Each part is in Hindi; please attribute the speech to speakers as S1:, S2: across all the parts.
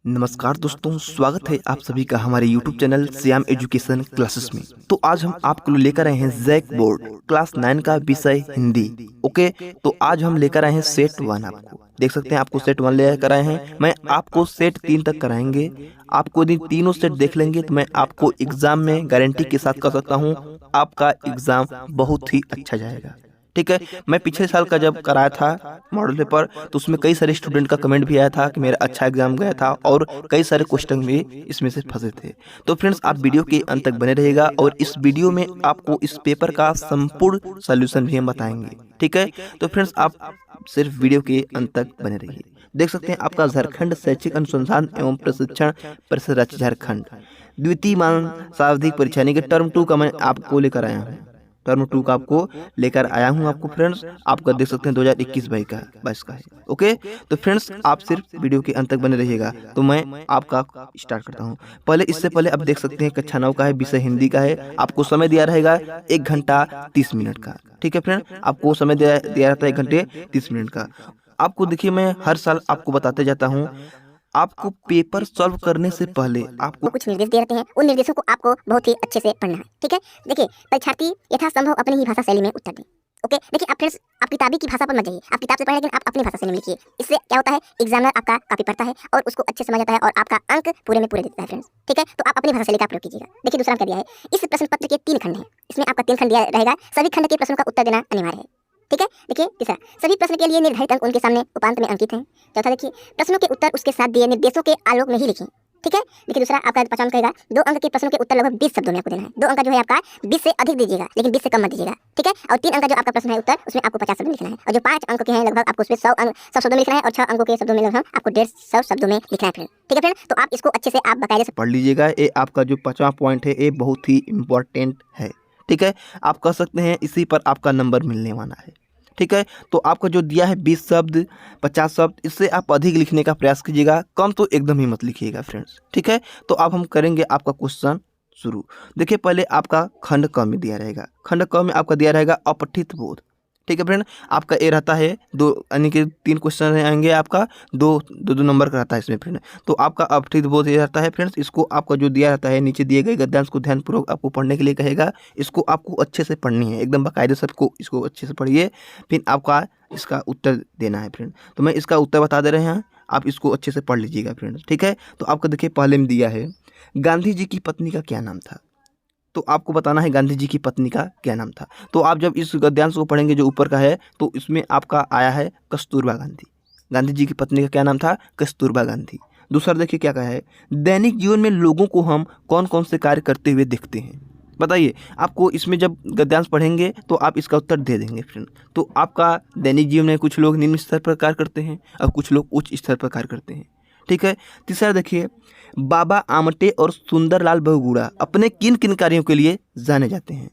S1: नमस्कार दोस्तों, स्वागत है आप सभी का हमारे YouTube channel Shyam education classes में। तो आज हम आपको लेकर आए हैं जैक बोर्ड क्लास 9 का विषय हिंदी। ओके, तो आज हम लेकर आए हैं सेट 1। आपको देख सकते हैं, आपको सेट 1 लेकर आए हैं। मैं आपको सेट 3 तक कराएंगे। आपको यदि तीनों सेट देख लेंगे तो मैं आपको एग्जाम में गारंटी के साथ कह सकता हूँ आपका एग्जाम बहुत ही अच्छा जाएगा। ठीक है, मैं पिछले साल का जब कराया था मॉडल पेपर तो उसमें कई सारे स्टूडेंट का कमेंट भी आया था कि मेरा अच्छा एग्जाम गया था और कई सारे क्वेश्चन भी इसमें से फंसे थे। तो फ्रेंड्स, आप वीडियो के अंत तक बने रहिएगा और इस वीडियो में आपको इस पेपर का संपूर्ण सॉल्यूशन भी हम बताएंगे। ठीक है, तो फ्रेंड्स आप सिर्फ वीडियो के अंत तक बने रहिए। देख सकते हैं, आपका झारखंड शैक्षिक अनुसंधान एवं प्रशिक्षण परिषद राज्य झारखंड द्वितीय मानसावधिक परीक्षा यानी कि टर्म 2 का मैं आपको लेकर आया हूँ। टर्म 2 का आपको लेकर आया हूं आपको फ्रेंड्स। आपका देख सकते हैं 2021-22 का है। ओके, तो फ्रेंड्स आप सिर्फ वीडियो के अंत तक बने रहिएगा। तो मैं आपका स्टार्ट करता हूं। इससे पहले आप देख सकते हैं कक्षा 9 का है, विषय हिंदी का है। आपको समय दिया रहेगा 1 घंटा 30 मिनट का। ठीक है फ्रेंड, आपको समय दिया रहता है 1 घंटे 30 मिनट का। आपको देखिए, मैं हर साल आपको बताते जाता हूँ, आपको पेपर सॉल्व करने से पहले आपको
S2: कुछ निर्देश दिए रहते हैं। उन निर्देशों को आपको बहुत ही अच्छे से पढ़ना है। ठीक है, देखिए परीक्षार्थी यथासंभव अपनी ही भाषा शैली में उत्तर दें। ओके, देखिए आप फ्रेंड्स, आप किताबी की भाषा पर मत जाइए। आप किताब से पढ़ें लेकिन आप अपनी भाषा शैली में लिखिए। इससे क्या होता है, एग्जामिनर आपका कॉपी पढ़ता है और उसको अच्छे समझ आता है और आपका अंक पूरे में पूरे देता है फ्रेंड्स। ठीक है, तो आप अपनी भाषा शैली का प्रयोग कीजिएगा। देखिए दूसरा क्या दिया है, इस प्रश्न पत्र के 3 खंड हैं। इसमें आपका 3 खंड दिया रहेगा। सभी खंड के प्रश्नों का उत्तर देना अनिवार्य है। ठीक है, देखिए तीसरा, सभी प्रश्न के लिए निर्धारित अंक उनके सामने उपांत में अंकित हैं। चौथा, देखिए प्रश्नों के उत्तर उसके साथ दिए निर्देशों के आलोक में ही लिखें। ठीक है, देखिए दूसरा आपका 5वां कहेगा 2 अंक के प्रश्नों के उत्तर लगभग 20 शब्दों में आपको देना है। 2 अंक जो है आपका 20 से अधिक दीजिएगा लेकिन 20 से कम मत दीजिएगा। ठीक है, और 3 अंक जो आपका प्रश्न है उत्तर, उसमें आपको 50 शब्द में लिखना है। और जो 5 अंक के हैं लगभग आपको उसमें 100 शब्दों में लिखना है और 6 अंकों के शब्दों में लगभग आपको 150 शब्दों में लिखना है फ्रेंड। ठीक है फ्रेंड, तो आप इसको अच्छे से आप बाकायदे से
S1: पढ़ लीजिएगा। ये आपका जो 5वां पॉइंट है ये बहुत ही इम्पोर्टेंट है। ठीक है, आप कह सकते हैं इसी पर आपका नंबर मिलने वाला है। ठीक है, तो आपका जो दिया है 20 शब्द 50 शब्द, इससे आप अधिक लिखने का प्रयास कीजिएगा, कम तो एकदम ही मत लिखिएगा फ्रेंड्स। ठीक है, तो अब हम करेंगे आपका क्वेश्चन शुरू। देखिए, पहले आपका खंड क में दिया रहेगा। खंड क में आपका दिया रहेगा अपठित बोध। ठीक है फ्रेंड, आपका ए रहता है 2 यानी कि 3 क्वेश्चन आएंगे आपका 2 नंबर का रहता है इसमें फ्रेंड। तो आपका अपठित बोध ये रहता है फ्रेंड्स। इसको आपका जो दिया रहता है नीचे दिए गए गद्यांश को ध्यानपूर्वक आपको पढ़ने के लिए कहेगा। इसको आपको अच्छे से पढ़नी है, एकदम बाकायदे सबको इसको अच्छे से पढ़िए, फिर आपका इसका उत्तर देना है फ्रेंड। तो मैं इसका उत्तर बता दे रहे हैं, आप इसको अच्छे से पढ़ लीजिएगा फ्रेंड्स। ठीक है, तो आपका देखिए पहले में दिया है गांधी जी की पत्नी का क्या नाम था। तो आपको बताना है गांधी जी की पत्नी का क्या नाम था। तो आप जब इस गद्यांश को पढ़ेंगे जो ऊपर का है, तो इसमें आपका आया है कस्तूरबा गांधी। गांधी जी की पत्नी का क्या नाम था, कस्तूरबा गांधी। दूसरा देखिए क्या कहा है, दैनिक जीवन में लोगों को हम कौन कौन से कार्य करते हुए देखते हैं। बताइए, आपको इसमें जब गद्यांश पढ़ेंगे तो आप इसका उत्तर दे देंगे फ्रेंड। तो आपका दैनिक जीवन में कुछ लोग निम्न स्तर पर कार्य करते हैं और कुछ लोग उच्च स्तर पर कार्य करते हैं। ठीक है, तीसरा देखिए, बाबा आमटे और सुंदरलाल बहुगुणा अपने किन किन कार्यों के लिए जाने जाते हैं।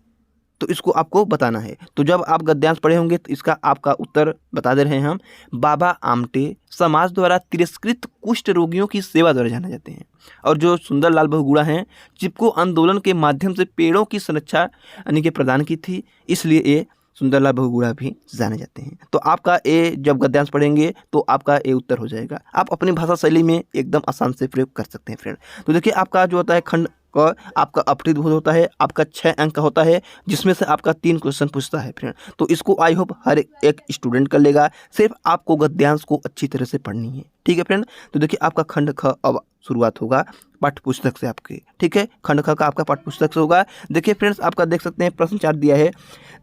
S1: तो इसको आपको बताना है। तो जब आप गद्यांश पढ़े होंगे तो इसका आपका उत्तर बता दे रहे हैं हम। बाबा आमटे समाज द्वारा तिरस्कृत कुष्ठ रोगियों की सेवा द्वारा जाने जाते हैं, और जो सुंदरलाल बहुगुणा हैं चिपको आंदोलन के माध्यम से पेड़ों की सुरक्षा यानी कि प्रदान की थी, इसलिए ये सुंदरलाल बहुगुणा भी जाने जाते हैं। तो आपका ए जब गद्यांश पढ़ेंगे तो आपका ए उत्तर हो जाएगा। आप अपनी भाषा शैली में एकदम आसान से प्रयोग कर सकते हैं फ्रेंड। तो देखिए, आपका जो होता है खंड का आपका अपठित बोध होता है, आपका 6 अंक का होता है, जिसमें से आपका 3 क्वेश्चन पूछता है फ्रेंड। तो इसको आई होप हर एक स्टूडेंट कर लेगा। सिर्फ आपको गद्यांश को अच्छी तरह से पढ़नी है। ठीक है फ्रेंड, तो देखिए आपका खंड ख अब शुरुआत होगा पाठ्य पुस्तक से आपके। ठीक है, खंड ख का आपका पाठ्य पुस्तक से होगा। देखिए फ्रेंड्स, आपका देख सकते हैं प्रश्न 4 दिया है,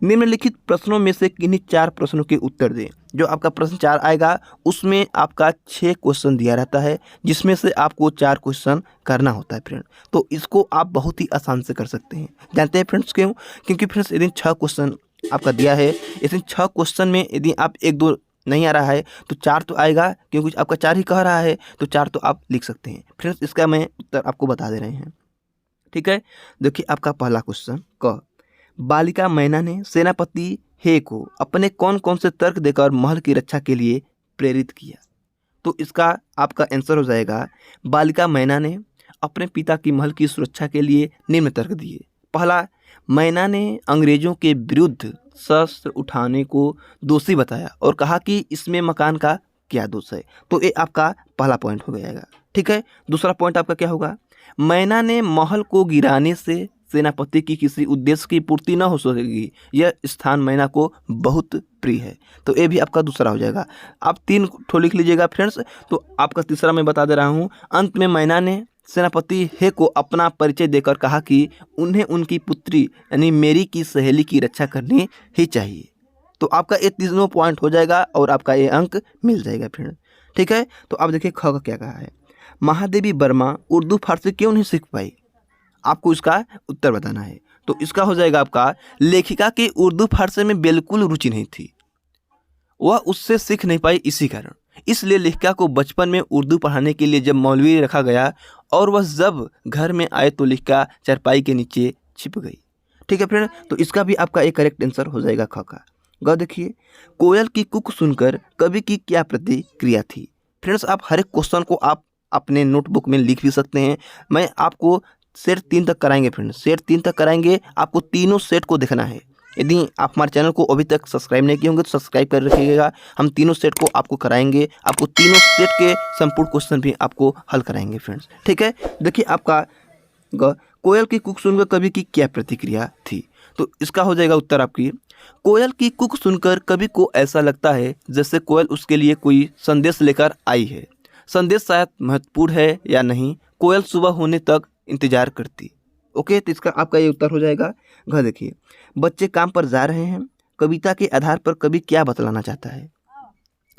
S1: निम्नलिखित प्रश्नों में से किन्हीं 4 प्रश्नों के उत्तर दें। जो आपका प्रश्न 4 आएगा उसमें आपका 6 क्वेश्चन दिया रहता है, जिसमें से आपको 4 क्वेश्चन करना होता है फ्रेंड। तो इसको आप बहुत ही आसान से कर सकते हैं। जानते हैं फ्रेंड्स क्यों? क्योंकि फ्रेंड्स यदि 6 क्वेश्चन आपका दिया है, इसमें 6 क्वेश्चन में यदि आप 1-2 नहीं आ रहा है तो 4 तो आएगा, क्योंकि आपका 4 ही कह रहा है तो 4 तो आप लिख सकते हैं फ्रेंड्स। इसका मैं उत्तर आपको बता दे रहे हैं। ठीक है, देखिए आपका पहला क्वेश्चन क, बालिका मैना ने सेनापति हे को अपने कौन कौन से तर्क देकर महल की रक्षा के लिए प्रेरित किया। तो इसका आपका आंसर हो जाएगा, बालिका मैना ने अपने पिता की महल की सुरक्षा के लिए निम्न तर्क दिए। पहला, मैना ने अंग्रेजों के विरुद्ध शस्त्र उठाने को दोषी बताया और कहा कि इसमें मकान का क्या दोष है। तो ये आपका पहला पॉइंट हो जाएगा। ठीक है, दूसरा पॉइंट आपका क्या होगा, मैना ने महल को गिराने से सेनापति की किसी उद्देश्य की पूर्ति न हो सकेगी, यह स्थान मैना को बहुत प्रिय है। तो ये भी आपका दूसरा हो जाएगा। आप 3 ठो लिख लीजिएगा फ्रेंड्स। तो आपका तीसरा मैं बता दे रहा हूँ। अंत में मैना ने सेनापति हे को अपना परिचय देकर कहा कि उन्हें उनकी पुत्री यानी मेरी की सहेली की रक्षा करनी ही चाहिए। तो आपका ये तीनों पॉइंट हो जाएगा और आपका ये अंक मिल जाएगा फ्रेंड। ठीक है, तो आप देखिए ख का क्या कहा है, महादेवी वर्मा उर्दू फारसी क्यों नहीं सीख पाई, आपको इसका उत्तर बताना है। तो इसका हो जाएगा आपका, लेखिका की उर्दू फारसी में बिल्कुल रुचि नहीं थी, वह उससे सीख नहीं पाई इसी कारण। इसलिए लेखिका को बचपन में उर्दू पढ़ाने के लिए जब मौलवी रखा गया और वह जब घर में आए तो लेखिका चारपाई के नीचे छिप गई। ठीक है फ्रेंड, तो इसका भी आपका एक करेक्ट आंसर हो जाएगा ख का। ग देखिए, कोयल की कुक सुनकर कवि की क्या प्रतिक्रिया थी। फ्रेंड्स, आप हर एक क्वेश्चन को आप अपने नोटबुक में लिख भी सकते हैं। मैं आपको सेट 3 तक कराएंगे फ्रेंड्स, सेट 3 तक कराएंगे। आपको तीनों सेट को देखना है। यदि आप हमारे चैनल को अभी तक सब्सक्राइब नहीं किए होंगे तो सब्सक्राइब कर रखिएगा। हम तीनों सेट को आपको कराएंगे, आपको तीनों सेट के संपूर्ण क्वेश्चन भी आपको हल कराएंगे फ्रेंड्स। ठीक है, देखिए आपका कोयल की कुक सुनकर कवि की क्या प्रतिक्रिया थी। तो इसका हो जाएगा उत्तर आपकी, कोयल की कुक सुनकर कवि को ऐसा लगता है जैसे कोयल उसके लिए कोई संदेश लेकर आई है। संदेश शायद महत्वपूर्ण है या नहीं, कोयल सुबह होने तक इंतजार करती। ओके, तो इसका आपका ये उत्तर हो जाएगा। घर देखिए, बच्चे काम पर जा रहे हैं, कविता के आधार पर कवि क्या बतलाना चाहता है,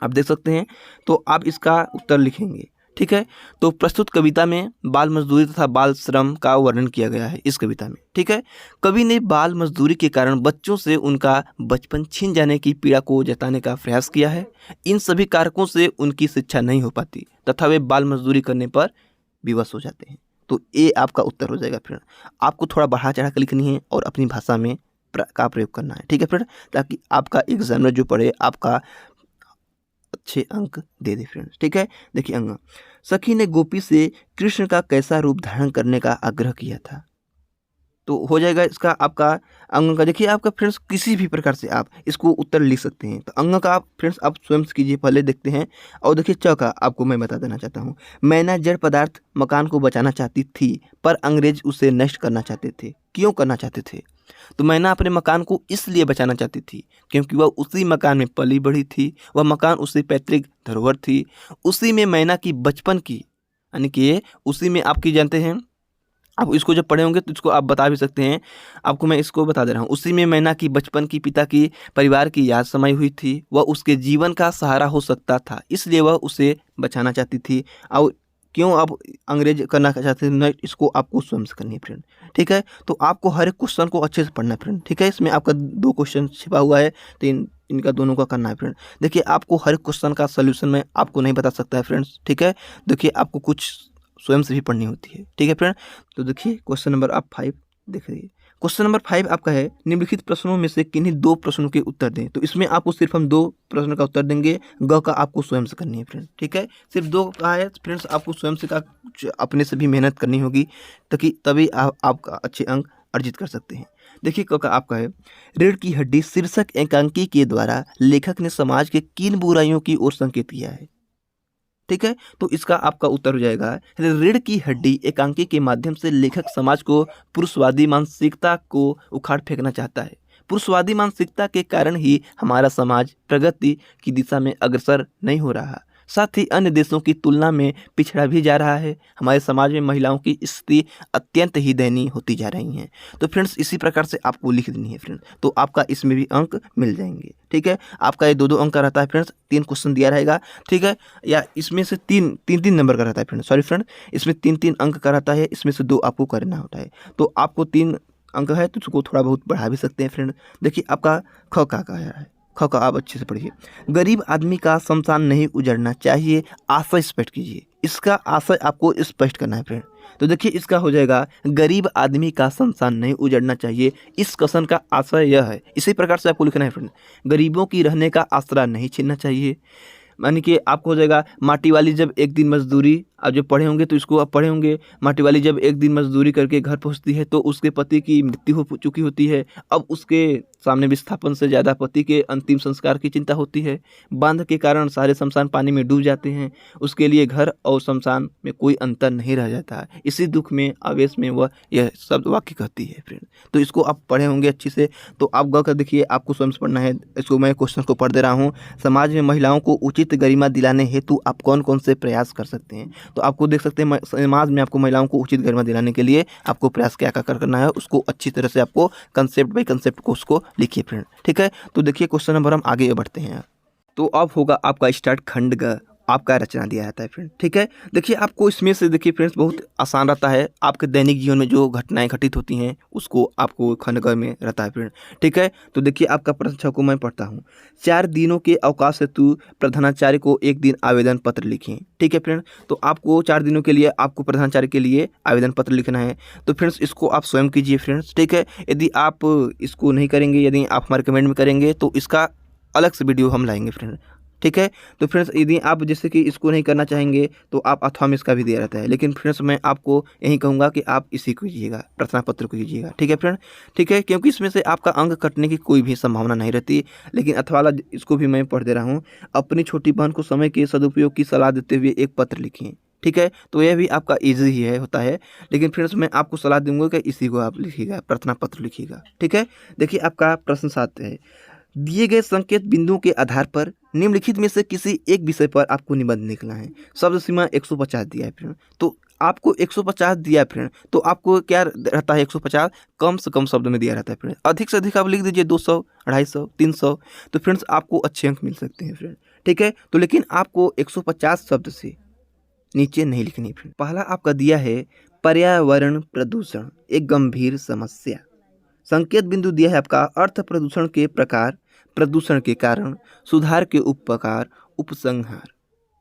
S1: आप देख सकते हैं। तो आप इसका उत्तर लिखेंगे। ठीक है, तो प्रस्तुत कविता में बाल मजदूरी तथा बाल श्रम का वर्णन किया गया है इस कविता में। ठीक है, कवि ने बाल मजदूरी के कारण बच्चों से उनका बचपन छीन जाने की पीड़ा को जताने का प्रयास किया है। इन सभी कारकों से उनकी शिक्षा नहीं हो पाती तथा वे बाल मजदूरी करने पर विवश हो जाते हैं। तो ये आपका उत्तर हो जाएगा फ्रेंड। आपको थोड़ा बढ़ा चढ़ा कर लिखनी है और अपनी भाषा में का प्रयोग करना है। ठीक है फ्रेंड, ताकि आपका एग्जामिनर जो पढ़े आपका अच्छे अंक दे दे फ्रेंड्स। ठीक है, देखिए अंग, सखी ने गोपी से कृष्ण का कैसा रूप धारण करने का आग्रह किया था। तो हो जाएगा इसका आपका अंग का। देखिए आपका फ्रेंड्स किसी भी प्रकार से आप इसको उत्तर लिख सकते हैं। तो अंग का आप फ्रेंड्स आप स्वयं से कीजिए, पहले देखते हैं। और देखिए च का आपको मैं बता देना चाहता हूँ, मैना जड़ पदार्थ मकान को बचाना चाहती थी पर अंग्रेज उसे नष्ट करना चाहते थे। क्यों करना चाहते थे? तो मैना अपने मकान को इसलिए बचाना चाहती थी क्योंकि वह उसी मकान में पली बढ़ी थी, वह मकान उसकी पैतृक धरोहर थी, उसी में मैना की बचपन की, यानी कि उसी में आपकी जानते हैं, आप इसको जब पढ़े होंगे तो इसको आप बता भी सकते हैं। आपको मैं इसको बता दे रहा हूँ, उसी में मैना की बचपन की पिता की परिवार की याद समाई हुई थी, वह उसके जीवन का सहारा हो सकता था, इसलिए वह उसे बचाना चाहती थी। और क्यों आप अंग्रेज करना चाहते हैं, इसको आपको स्वयं से करनी है फ्रेंड। ठीक है, तो आपको हर एक क्वेश्चन को अच्छे से पढ़ना है फ्रेंड। ठीक है, इसमें आपका 2 क्वेश्चन छिपा हुआ है, तो इनका दोनों का करना है फ्रेंड। देखिए आपको हर एक क्वेश्चन का सोल्यूशन मैं आपको नहीं बता सकता है फ्रेंड्स। ठीक है, देखिए आपको कुछ स्वयं से भी पढ़नी होती है। ठीक है फ्रेंड, तो देखिए क्वेश्चन नंबर आप 5 देख रही है। क्वेश्चन नंबर 5 आपका है, निम्नलिखित प्रश्नों में से किन्हीं 2 प्रश्नों के उत्तर दें। तो इसमें आपको सिर्फ हम 2 प्रश्न का उत्तर देंगे, ग का आपको स्वयं से करनी है फ्रेंड। ठीक है, सिर्फ 2 का है फ्रेंड्स, आपको स्वयं से का अपने से भी मेहनत करनी होगी ताकि तभी आपका अच्छे अंक अर्जित कर सकते हैं। देखिए क का आपका है, रीढ़ की हड्डी शीर्षक एकांकी के द्वारा लेखक ने समाज के किन बुराइयों की ओर संकेत किया है। ठीक है, तो इसका आपका उत्तर हो जाएगा, रीढ़ की हड्डी एकांकी के माध्यम से लेखक समाज को पुरुषवादी मानसिकता को उखाड़ फेंकना चाहता है। पुरुषवादी मानसिकता के कारण ही हमारा समाज प्रगति की दिशा में अग्रसर नहीं हो रहा, साथ ही अन्य देशों की तुलना में पिछड़ा भी जा रहा है। हमारे समाज में महिलाओं की स्थिति अत्यंत ही दयनीय होती जा रही है। तो फ्रेंड्स इसी प्रकार से आपको लिख देनी है फ्रेंड्स, तो आपका इसमें भी अंक मिल जाएंगे। ठीक है, आपका ये 2-2 अंक का रहता है फ्रेंड्स, 3 क्वेश्चन दिया रहेगा। ठीक है, या इसमें से 3 नंबर का रहता है फ्रेंड्स, सॉरी फ्रेंड, इसमें 3 अंक का रहता है, इसमें से 2 आपको करना होता है। तो आपको 3 अंक है तो उसको थोड़ा बहुत बढ़ा भी सकते हैं फ्रेंड। देखिए आपका ख का है, ख का आप अच्छे से पढ़िए, गरीब आदमी का शमशान नहीं उजड़ना चाहिए, आशय स्पष्ट कीजिए। इसका आशय आपको स्पष्ट करना है फ्रेंड। तो देखिए इसका हो जाएगा, गरीब आदमी का शमशान नहीं उजड़ना चाहिए, इस क्वेश्चन का आशय यह है। इसी प्रकार से आपको लिखना है फ्रेंड, गरीबों की रहने का आसरा नहीं छीनना चाहिए, यानी कि आपको हो जाएगा, माटी वाली जब एक दिन मजदूरी आप जब पढ़े होंगे तो इसको आप पढ़े होंगे। माटी वाली जब एक दिन मजदूरी करके घर पहुंचती है तो उसके पति की मृत्यु हो चुकी होती है। अब उसके सामने विस्थापन से ज़्यादा पति के अंतिम संस्कार की चिंता होती है। बांध के कारण सारे शमशान पानी में डूब जाते हैं। उसके लिए घर और शमशान में कोई अंतर नहीं रह जाता है। इसी दुख में आवेश में वह यह शब्द वाक्य कहती है फ्रेंड। तो इसको आप पढ़े होंगे अच्छी से, तो आप गौर कर देखिए, आपको स्वयं से पढ़ना है। इसको मैं क्वेश्चन को पढ़ दे रहा हूँ। समाज में महिलाओं को उचित गरिमा दिलाने हेतु आप कौन कौन से प्रयास कर सकते हैं। तो आपको देख सकते हैं समाज में आपको महिलाओं को उचित गरिमा दिलाने के लिए आपको प्रयास क्या क्या करना है, उसको अच्छी तरह से आपको कंसेप्ट बाई कंसेप्ट को उसको लिखिए फ्रेंड। ठीक है, तो देखिए क्वेश्चन नंबर हम आगे बढ़ते हैं। तो अब होगा आपका स्टार्ट खंड ग, आपका रचना दिया जाता है फ्रेंड। ठीक है, देखिए आपको इसमें से देखिए फ्रेंड्स बहुत आसान रहता है। आपके दैनिक जीवन में जो घटनाएं घटित होती हैं उसको आपको खंड ग में रहता है फ्रेंड। ठीक है, तो देखिए आपका प्रश्न 6 को मैं पढ़ता हूँ। 4 दिनों के अवकाश हेतु प्रधानाचार्य को एक दिन आवेदन पत्र लिखें। ठीक है फ्रेंड, तो आपको 4 दिनों के लिए आपको प्रधानाचार्य के लिए आवेदन पत्र लिखना है। तो फ्रेंड्स इसको आप स्वयं कीजिए फ्रेंड्स। ठीक है, यदि आप इसको नहीं करेंगे, यदि आप हमारे कमेंट में करेंगे तो इसका अलग से वीडियो हम लाएंगे फ्रेंड। ठीक है, तो फ्रेंड्स यदि आप जैसे कि इसको नहीं करना चाहेंगे तो आप अथवा में इसका भी दिया रहता है, लेकिन फ्रेंड्स मैं आपको यही कहूँगा कि आप इसी को कीजिएगा, प्रार्थना पत्र को कीजिएगा। ठीक है फ्रेंड, ठीक है, क्योंकि इसमें से आपका अंक कटने की कोई भी संभावना नहीं रहती। लेकिन अथवा वाला इसको भी मैं पढ़ दे रहा हूँ। अपनी छोटी बहन को समय के सदुपयोग की सलाह देते हुए एक पत्र लिखें। ठीक है, तो यह भी आपका ईजी ही है होता है, लेकिन फ्रेंड्स मैं आपको सलाह दूंगा कि इसी को आप लिखिएगा, प्रार्थना पत्र लिखिएगा। ठीक है, देखिए आपका प्रश्न 7 है। दिए गए संकेत बिंदुओं के आधार पर निम्नलिखित में से किसी एक विषय पर आपको निबंध लिखना है। शब्द सीमा 150 दिया है फ्रेंड, तो आपको 150 दिया है फ्रेंड, तो आपको क्या रहता है 150 कम से कम शब्द में दिया रहता है फ्रेंड। अधिक से अधिक आप लिख दीजिए 200, 250, 300, तो फ्रेंड्स आपको अच्छे अंक मिल सकते हैं फ्रेंड। ठीक है, तो लेकिन आपको 150 शब्द से नीचे नहीं लिखनी फ्रेंड। पहला आपका दिया है पर्यावरण प्रदूषण एक गंभीर समस्या। संकेत बिंदु दिया है आपका अर्थ प्रदूषण के प्रकार, प्रदूषण के कारण, सुधार के उपकार, उपसंहार।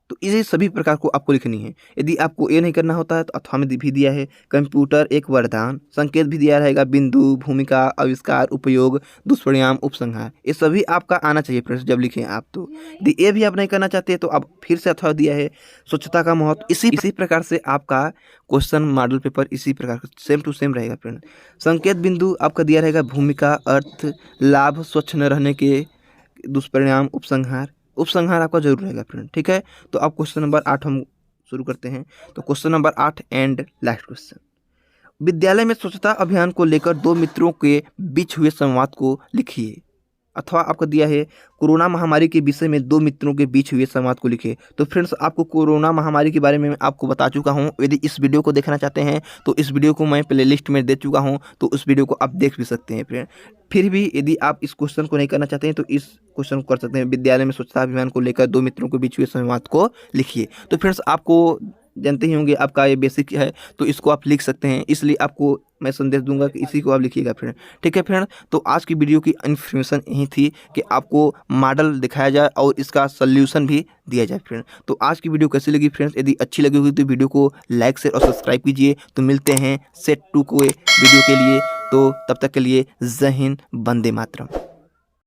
S1: तो ये सभी प्रकार को आपको लिखनी है। यदि आपको ये नहीं करना होता है तो अथवा में भी दिया है कंप्यूटर एक वरदान, संकेत भी दिया रहेगा बिंदु, भूमिका, आविष्कार, उपयोग, दुष्परिणाम, उपसंहार। ये सभी आपका आना चाहिए फ्रेंड्स जब लिखें आप। तो यदि ये भी आप नहीं करना चाहते तो अब फिर से अथवा दिया है स्वच्छता का महत्व। इसी प्रकार से आपका क्वेश्चन मॉडल पेपर इसी प्रकार का सेम टू सेम रहेगा फ्रेंड। संकेत बिंदु आपका दिया रहेगा भूमिका, अर्थ, लाभ, स्वच्छ न रहने के दुष्परिणाम, उपसंहार। उपसंहार आपका जरूर रहेगा फ्रेंड। ठीक है, तो अब क्वेश्चन नंबर 8 हम शुरू करते हैं। तो question number 8 and last question. विद्यालय में स्वच्छता अभियान को लेकर 2 मित्रों के बीच हुए संवाद को लिखिए। अथवा आपको दिया है कोरोना महामारी के विषय में 2 मित्रों के बीच हुए संवाद को लिखे। तो फ्रेंड्स आपको कोरोना महामारी के बारे में मैं आपको बता चुका हूं। यदि इस वीडियो को देखना चाहते हैं तो इस वीडियो को मैं प्लेलिस्ट में दे चुका हूं, तो उस वीडियो को आप देख भी सकते हैं फ्रेंड। फिर भी यदि आप इस क्वेश्चन को नहीं करना चाहते हैं तो इस क्वेश्चन को कर सकते हैं। विद्यालय में स्वच्छता अभियान को लेकर 2 मित्रों के बीच हुए संवाद को लिखिए। तो फ्रेंड्स आपको जानते ही होंगे आपका ये बेसिक है, तो इसको आप लिख सकते हैं। इसलिए आपको मैं संदेश दूंगा कि इसी को आप लिखिएगा फ्रेंड। ठीक है फ्रेंड, तो आज की वीडियो की इन्फॉर्मेशन यही थी कि आपको मॉडल दिखाया जाए और इसका सल्यूशन भी दिया जाए फ्रेंड। तो आज की वीडियो कैसी लगी फ्रेंड्स? यदि अच्छी लगी होगी तो वीडियो को लाइक शेयर और सब्सक्राइब कीजिए। तो मिलते हैं सेट 2 को वीडियो के लिए। तो तब तक के लिए जय हिंद, वंदे मातरम।